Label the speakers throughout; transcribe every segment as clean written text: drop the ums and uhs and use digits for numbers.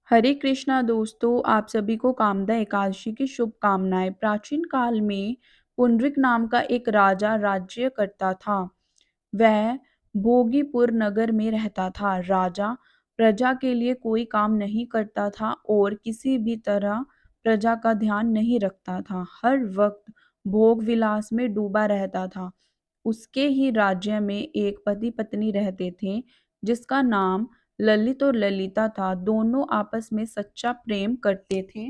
Speaker 1: हरे कृष्णा दोस्तों, आप सभी को कामदा एकादशी की शुभकामनाएं। प्राचीन काल में पुंडरीक नाम का एक राजा राज्य करता था। वह भोगीपुर नगर में रहता था। राजा प्रजा के लिए कोई काम नहीं करता था और किसी भी तरह प्रजा का ध्यान नहीं रखता था। हर वक्त भोग विलास में डूबा रहता था। उसके ही राज्य में एक पति पत्नी रहते थे जिसका नाम ललित और ललिता था। दोनों आपस में सच्चा प्रेम करते थे।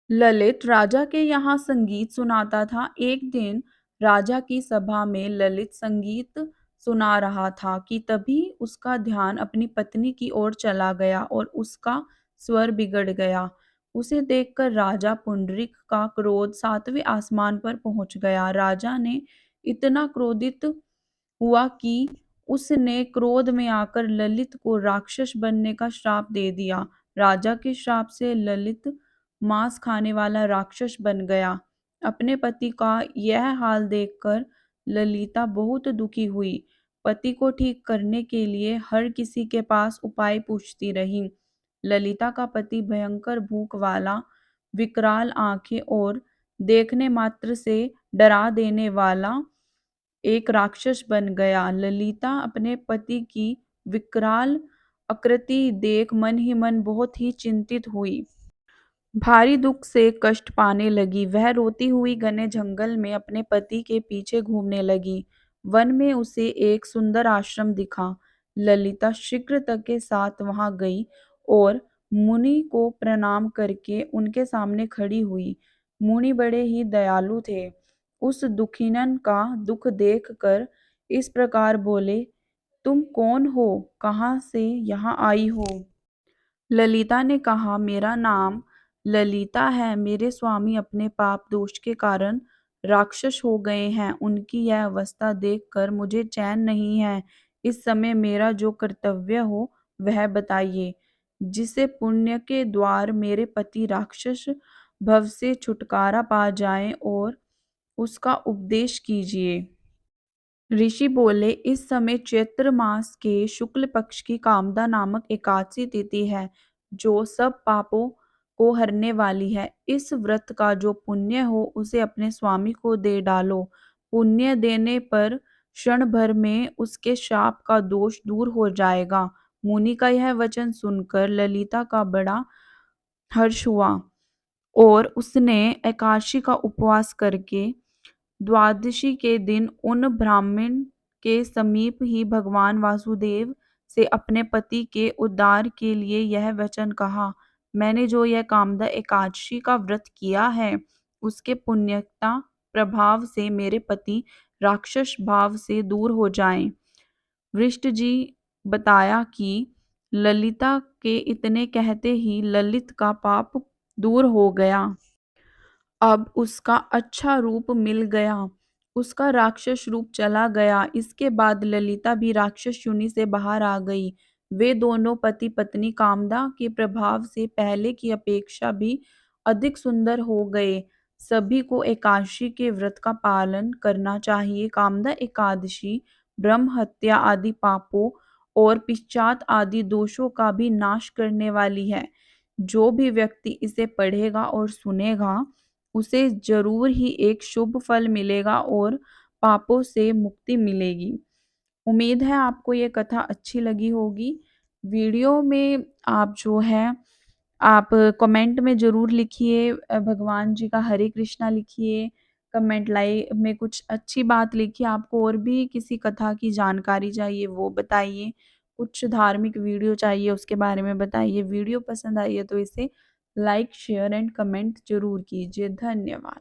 Speaker 1: ललित राजा के यहाँ संगीत सुनाता था। एक दिन राजा की सभा में ललित संगीत सुना रहा था कि तभी उसका ध्यान अपनी पत्नी की ओर चला गया और उसका स्वर बिगड़ गया। उसे देखकर राजा पुंडरीक का क्रोध सातवें आसमान पर पहुंच गया। राजा ने इतना क्रोधित हुआ कि उसने क्रोध में आकर ललित को राक्षस बनने का श्राप दे दिया। राजा के श्राप से ललित मांस खाने वाला राक्षस बन गया। अपने पति का यह हाल देखकर ललिता बहुत दुखी हुई। पति को ठीक करने के लिए हर किसी के पास उपाय पूछती रही। ललिता का पति भयंकर भूख वाला, विकराल आंखें और देखने मात्र से डरा देने वाला एक राक्षस बन गया। ललिता अपने पति की विकराल आकृति देख मन ही मन बहुत ही चिंतित हुई। भारी दुख से कष्ट पाने लगी। वह रोती हुई घने जंगल में अपने पति के पीछे घूमने लगी। वन में उसे एक सुंदर आश्रम दिखा। ललिता शीघ्रता के साथ वहां गई और मुनि को प्रणाम करके उनके सामने खड़ी हुई। मुनि बड़े ही दयालु थे। उस दुखिनन का दुख देखकर इस प्रकार बोले, तुम कौन हो? कहाँ से यहाँ आई हो? ललिता ने कहा, मेरा नाम ललिता है। मेरे स्वामी अपने पाप दोष के कारण राक्षस हो गए हैं। उनकी यह अवस्था देखकर मुझे चैन नहीं है। इस समय मेरा जो कर्तव्य हो वह बताइए, जिसे पुण्य के द्वार मेरे पति राक्षस भव से छुटकारा पा जाए और उसका उपदेश कीजिए। ऋषि बोले, इस समय चैत्र मास के शुक्ल पक्ष की कामदा नामक एकादशी तिथि है, जो सब पापों को हरने वाली है। इस व्रत का जो पुण्य हो उसे अपने स्वामी को दे डालो। पुण्य देने पर क्षण भर में उसके शाप का दोष दूर हो जाएगा। मुनि का यह वचन सुनकर ललिता का बड़ा हर्ष हुआ और उसने एकादशी का उपवास करके द्वादशी के दिन उन ब्राह्मण के समीप ही भगवान वासुदेव से अपने पति के उद्धार के लिए यह वचन कहा, मैंने जो यह कामदा एकादशी का व्रत किया है उसके पुण्यता प्रभाव से मेरे पति राक्षस भाव से दूर हो जाएं। वशिष्ठ जी बताया कि ललिता के इतने कहते ही ललित का पाप दूर हो गया। अब उसका अच्छा रूप मिल गया। उसका राक्षस रूप चला गया। इसके बाद ललिता भी राक्षस योनि से बाहर आ गई। वे दोनों पति पत्नी कामदा के प्रभाव से पहले की अपेक्षा भी अधिक सुंदर हो गए। सभी को एकादशी के व्रत का पालन करना चाहिए। कामदा एकादशी ब्रह्म हत्या आदि पापों और पिशाच आदि दोषों का भी नाश करने वाली है। जो भी व्यक्ति इसे पढ़ेगा और सुनेगा उसे जरूर ही एक शुभ फल मिलेगा और पापों से मुक्ति मिलेगी। उम्मीद है आपको ये कथा अच्छी लगी होगी। वीडियो में आप जो है आप कमेंट में ज़रूर लिखिए, भगवान जी का हरे कृष्णा लिखिए, कमेंट लाई में कुछ अच्छी बात लिखिए। आपको और भी किसी कथा की जानकारी चाहिए वो बताइए। कुछ धार्मिक वीडियो चाहिए उसके बारे में बताइए। वीडियो पसंद आई है तो इसे लाइक शेयर एंड कमेंट ज़रूर कीजिए। धन्यवाद।